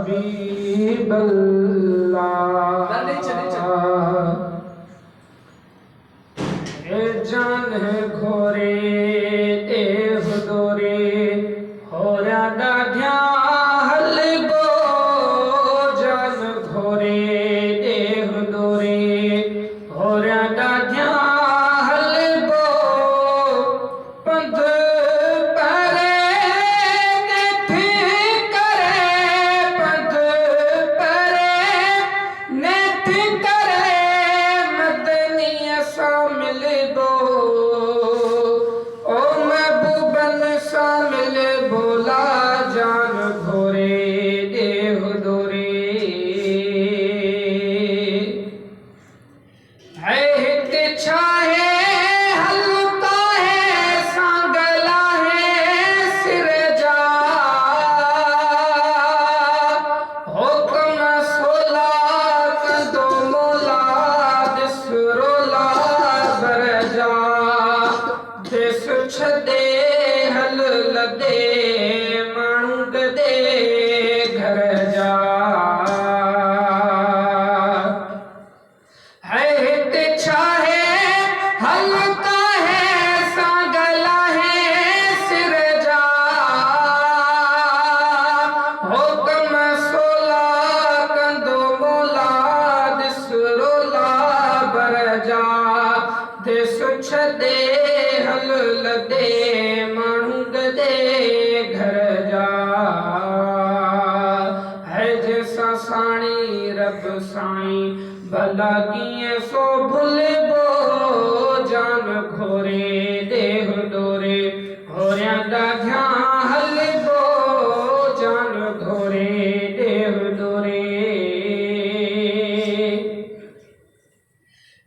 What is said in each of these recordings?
हबीब अल्लाह। ए जान है घोरे देव दोरे हो राधा ध्यान गो जान घोरे देव दोरे हो राधा ध्यान गो पंथ परे नेथी करे पंथ परे नेथी करे मदनी सा मिल दो ओ महबूबन सा मिल बोला जान घोरे देव दोरे है हित छाहे हल्का है सांगला है सिर जा हुक्म सोला कदो मोला दिसरोला बरजा दिस छदे हल लदे मांग दे घर जा है हित छाहे हल्का है सांगला है सिर जा हुक्म सोला कंदो मोला दिसरोला बरजा दिस छदे हल लदे मांग दे घर जा है जैसा साणी रब साईं भला किए सो भूल गो जान घोरे देव दोरे घोरिया दा ध्यान हल गो जान घोरे देव दोरे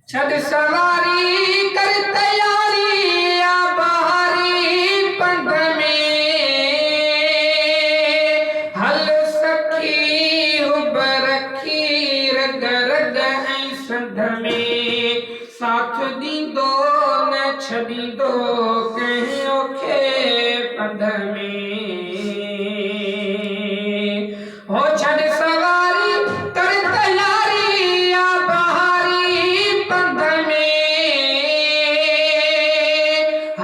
छद सवारी कर तैयारी आ बहारी पंध में हल सखी हुब रखी रग रग ऐं संध में साथ दींदो न छॾींदो कंहिं औखे पंध में हो छॾ सवारी कर तैयारी आ बहारी पंध में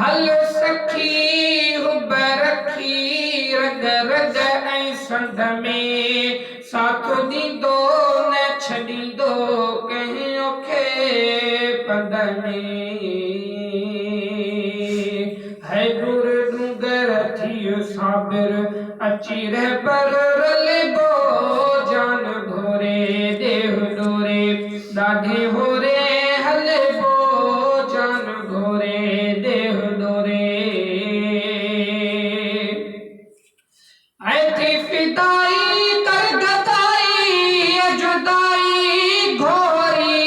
हल सखी हुब रखी रग रग ऐं संध में साथ दींदो न छॾींदो कंहिं औखे पंध में है गुर डूंगर थियो साबिर अची रह पर रल गो जान घोरे देव दोरे ॾाढे होरे हल गो जान घोरे देव दोरे ऐ थी फिदाई कर गदाई ये जुदाई घोरी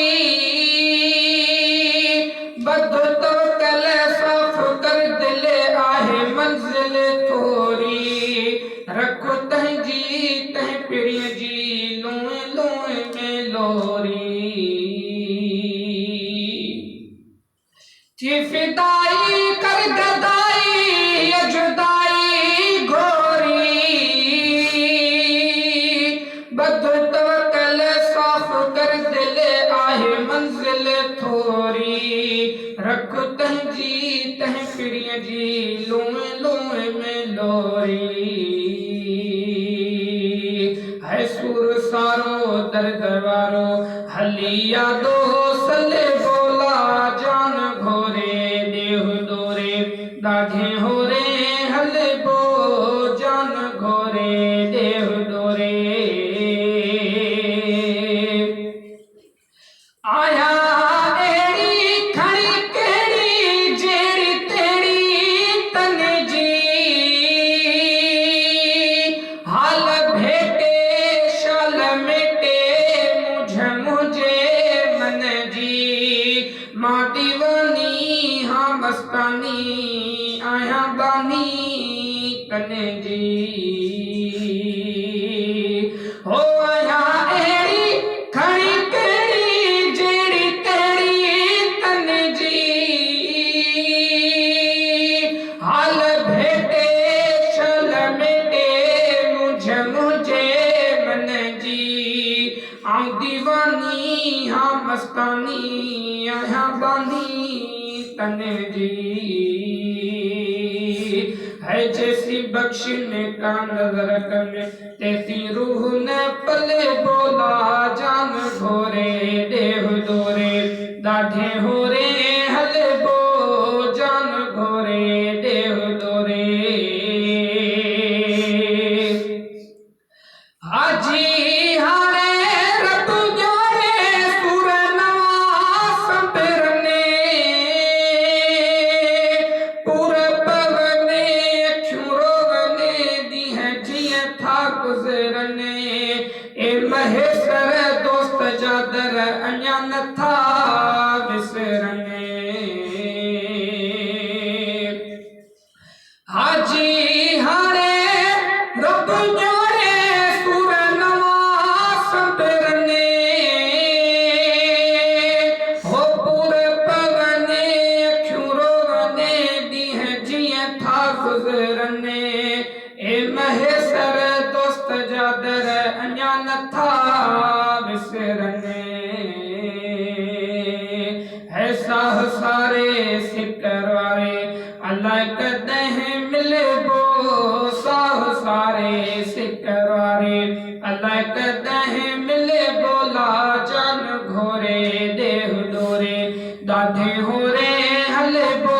बदो तो कल साफ कर दिल आहे मंजिल थोरी रखो तंहिंजी तंहिं पिड़ीअ जी लोए लोए में लोरी थी फिदाई कर गदाई ये जुदाई घोरी बदो तवकल साफ कर दिल आहे मंजिल थोरी रख तंहिंजी तंहिं पिड़ीअ जी लोए लोए में लोरी है सुर सारो दर्द वारो हली यादो सले बोला जान घोरे देव दोरे ॾाढे होरे हल बो जान घोरे देव दोरे आया एड़ी खड़ी केड़ी जेड़ी तेड़ी तन जी हाल भेटे शाल मेटे मुझे मन जी मां दीवानी हाँ मस्तानी आया बानी तन जी हो आया एड़ी खड़ी केड़ी जेड़ी तेड़ी तन जी हाल भेटे शल मेटे मुझे मन यहाँ मस्तानी यहाँ बानी तन जी है जैसी बख्शिन का नजर कने तैसी रूह ने पले बोला जान घोरे देह दोरे दाढ़े हो रे हले बो जान घोरे देह दोरे हाजी हारे रब जोरे सुर नवास बिरने पूर पवने क्षुरोगने दी है जिए था गुजरने ए महेश्वर दोस्त जादर अन्या न था विसरने हाजी हारे रब जोरे सुर नवास बिरने हो पूरे पवने क्षुरोगने दी है जिए था गुजरने ए महेश्वर दोस्त जादर अन्या न था विसरने है साह सारे सिकरवारे अल्लाह कदह मिले बो साह सारे सिकरवारे अल्लाह कदह मिले बोला जान घोरे देह दोरे दाढ़े हो रे हले बो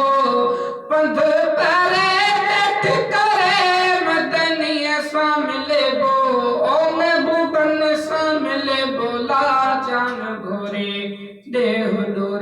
पंध पैरे बैठ करे मदनिया सा मिले बो ओ महबूबन सा मिले बोला जान घोरे देह दोरे